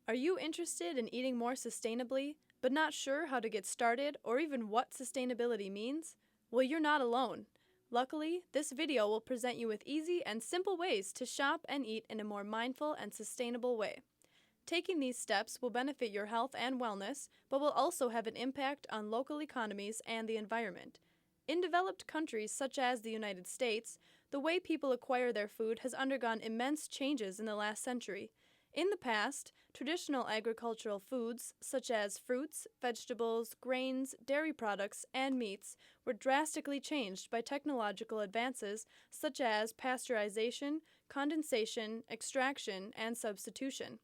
Are you interested in eating more sustainably, but not sure how to get started or even what sustainability means? Well, you're not alone. Luckily, this video will present you with easy and simple ways to shop and eat in a more mindful and sustainable way. Taking these steps will benefit your health and wellness, but will also have an impact on local economies and the environment. In developed countries such as the United States, the way people acquire their food has undergone immense changes in the last century. In the past, traditional agricultural foods, such as fruits, vegetables, grains, dairy products, and meats, were drastically changed by technological advances such as pasteurization, condensation, extraction, and substitution.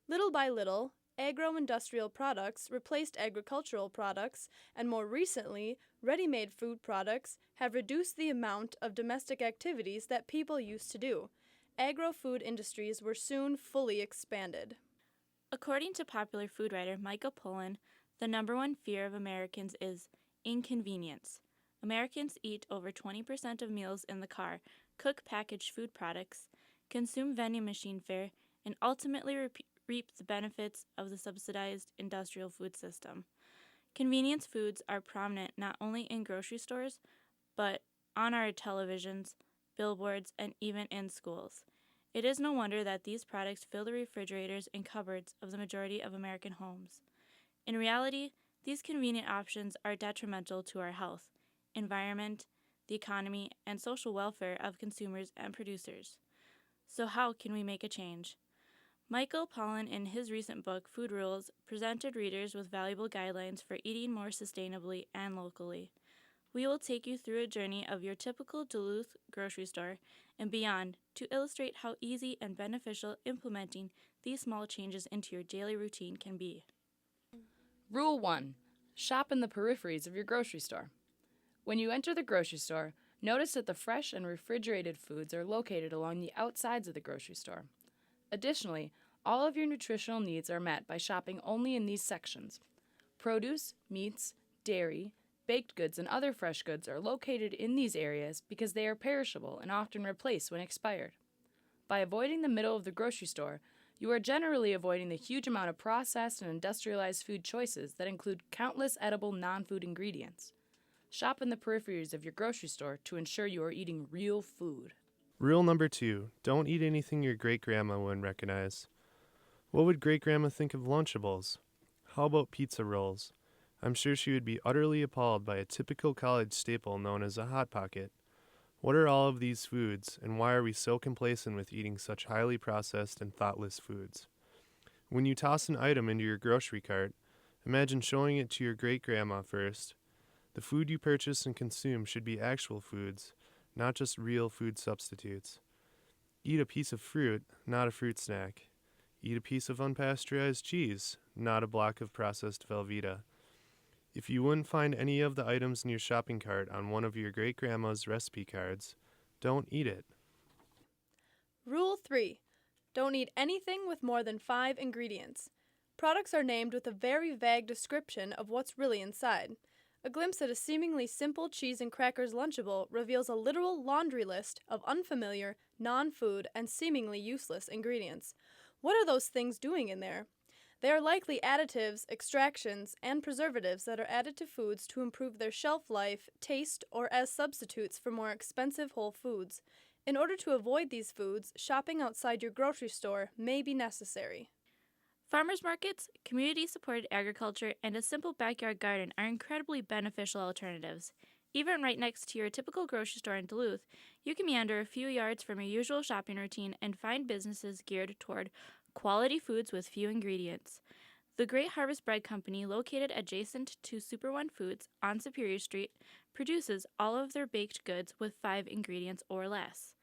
Little by little, agro-industrial products replaced agricultural products, and more recently, ready-made food products have reduced the amount of domestic activities that people used to do. Agro-food industries were soon fully expanded. According to popular food writer Michael Pollan, the number one fear of Americans is inconvenience. Americans eat over 20% of meals in the car, cook packaged food products, consume vending machine fare, and ultimately reap the benefits of the subsidized industrial food system. Convenience foods are prominent not only in grocery stores, but on our televisions, billboards, and even in schools. It is no wonder that these products fill the refrigerators and cupboards of the majority of American homes. In reality, these convenient options are detrimental to our health, environment, the economy, and social welfare of consumers and producers. So how can we make a change? Michael Pollan, in his recent book, Food Rules, presented readers with valuable guidelines for eating more sustainably and locally. We will take you through a journey of your typical Duluth grocery store and beyond to illustrate how easy and beneficial implementing these small changes into your daily routine can be. Rule 1. Shop in the peripheries of your grocery store. When you enter the grocery store, notice that the fresh and refrigerated foods are located along the outsides of the grocery store. Additionally, all of your nutritional needs are met by shopping only in these sections. Produce, meats, dairy, baked goods, and other fresh goods are located in these areas because they are perishable and often replaced when expired. By avoiding the middle of the grocery store, you are generally avoiding the huge amount of processed and industrialized food choices that include countless edible non-food ingredients. Shop in the peripheries of your grocery store to ensure you are eating real food. Rule number 2. Don't eat anything your great-grandma wouldn't recognize. What would great-grandma think of Lunchables? How about pizza rolls? I'm sure she would be utterly appalled by a typical college staple known as a Hot Pocket. What are all of these foods, and why are we so complacent with eating such highly processed and thoughtless foods? When you toss an item into your grocery cart, imagine showing it to your great-grandma first. The food you purchase and consume should be actual foods, not just real food substitutes. Eat a piece of fruit, not a fruit snack. Eat a piece of unpasteurized cheese, not a block of processed Velveeta. If you wouldn't find any of the items in your shopping cart on one of your great-grandma's recipe cards, don't eat it. Rule 3. Don't eat anything with more than 5 ingredients. Products are named with a very vague description of what's really inside. A glimpse at a seemingly simple cheese and crackers Lunchable reveals a literal laundry list of unfamiliar, non-food, and seemingly useless ingredients. What are those things doing in there? They are likely additives, extractions, and preservatives that are added to foods to improve their shelf life, taste, or as substitutes for more expensive whole foods. In order to avoid these foods, shopping outside your grocery store may be necessary. Farmers markets, community-supported agriculture, and a simple backyard garden are incredibly beneficial alternatives. Even right next to your typical grocery store in Duluth, you can meander a few yards from your usual shopping routine and find businesses geared toward quality foods with few ingredients. The Great Harvest Bread Company, located adjacent to Super One Foods on Superior Street, produces all of their baked goods with 5 ingredients or less.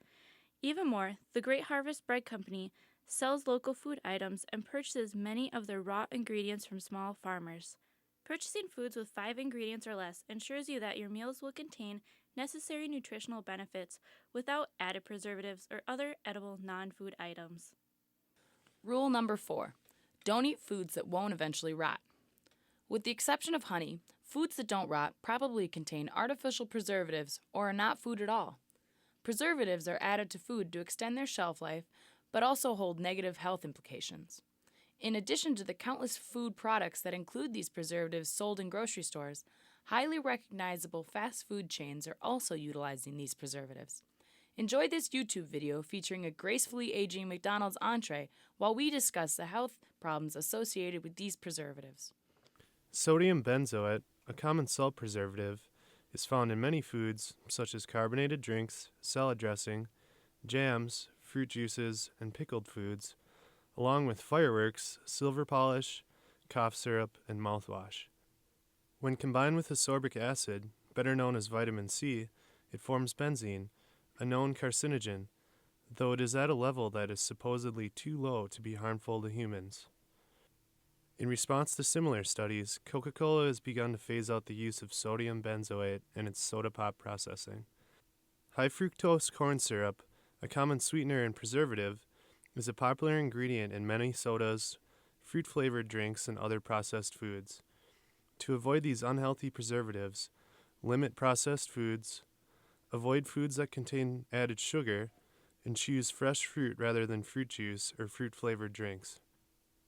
Even more, the Great Harvest Bread Company sells local food items and purchases many of their raw ingredients from small farmers. Purchasing foods with 5 ingredients or less ensures you that your meals will contain necessary nutritional benefits without added preservatives or other edible non-food items. Rule number 4. Don't eat foods that won't eventually rot. With the exception of honey, foods that don't rot probably contain artificial preservatives or are not food at all. Preservatives are added to food to extend their shelf life, but also hold negative health implications. In addition to the countless food products that include these preservatives sold in grocery stores, highly recognizable fast food chains are also utilizing these preservatives. Enjoy this YouTube video featuring a gracefully aging McDonald's entree while we discuss the health problems associated with these preservatives. Sodium benzoate, a common salt preservative, is found in many foods such as carbonated drinks, salad dressing, jams, fruit juices, and pickled foods, along with fireworks, silver polish, cough syrup, and mouthwash. When combined with ascorbic acid, better known as vitamin C, it forms benzene, a known carcinogen, though it is at a level that is supposedly too low to be harmful to humans. In response to similar studies, Coca-Cola has begun to phase out the use of sodium benzoate in its soda pop processing. High fructose corn syrup, a common sweetener and preservative, is a popular ingredient in many sodas, fruit-flavored drinks, and other processed foods. To avoid these unhealthy preservatives, limit processed foods, avoid foods that contain added sugar, and choose fresh fruit rather than fruit juice or fruit-flavored drinks.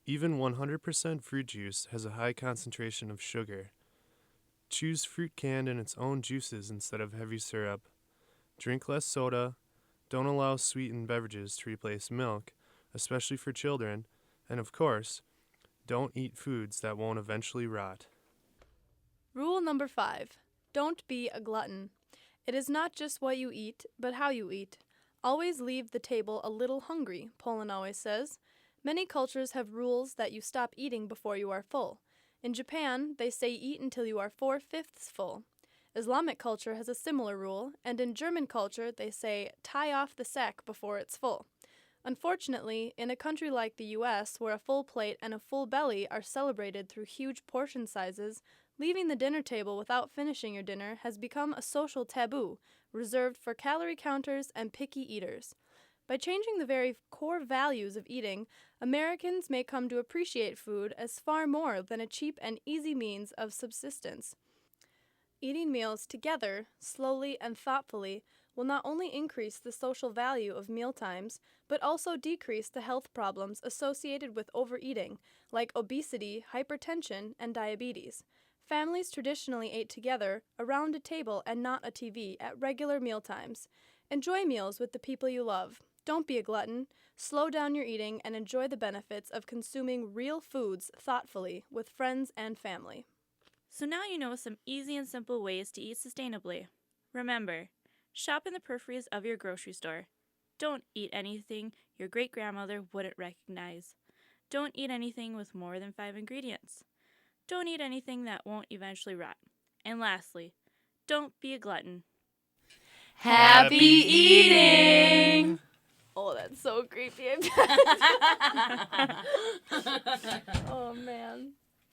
Even 100% fruit juice has a high concentration of sugar. Choose fruit canned in its own juices instead of heavy syrup. Drink less soda. Don't allow sweetened beverages to replace milk, especially for children. And of course, don't eat foods that won't eventually rot. Rule number 5. Don't be a glutton. It is not just what you eat, but how you eat. Always leave the table a little hungry, Pollan always says. Many cultures have rules that you stop eating before you are full. In Japan, they say eat until you are 4/5 full. Islamic culture has a similar rule, and in German culture, they say tie off the sack before it's full. Unfortunately, in a country like the US, where a full plate and a full belly are celebrated through huge portion sizes, leaving the dinner table without finishing your dinner has become a social taboo, reserved for calorie counters and picky eaters. By changing the very core values of eating, Americans may come to appreciate food as far more than a cheap and easy means of subsistence. Eating meals together, slowly and thoughtfully, will not only increase the social value of mealtimes, but also decrease the health problems associated with overeating, like obesity, hypertension, and diabetes. Families traditionally ate together, around a table and not a TV, at regular mealtimes. Enjoy meals with the people you love. Don't be a glutton. Slow down your eating and enjoy the benefits of consuming real foods thoughtfully with friends and family. So now you know some easy and simple ways to eat sustainably. Remember, shop in the peripheries of your grocery store. Don't eat anything your great-grandmother wouldn't recognize. Don't eat anything with more than 5 ingredients. Don't eat anything that won't eventually rot. And lastly, don't be a glutton. Happy eating! Oh, that's so creepy.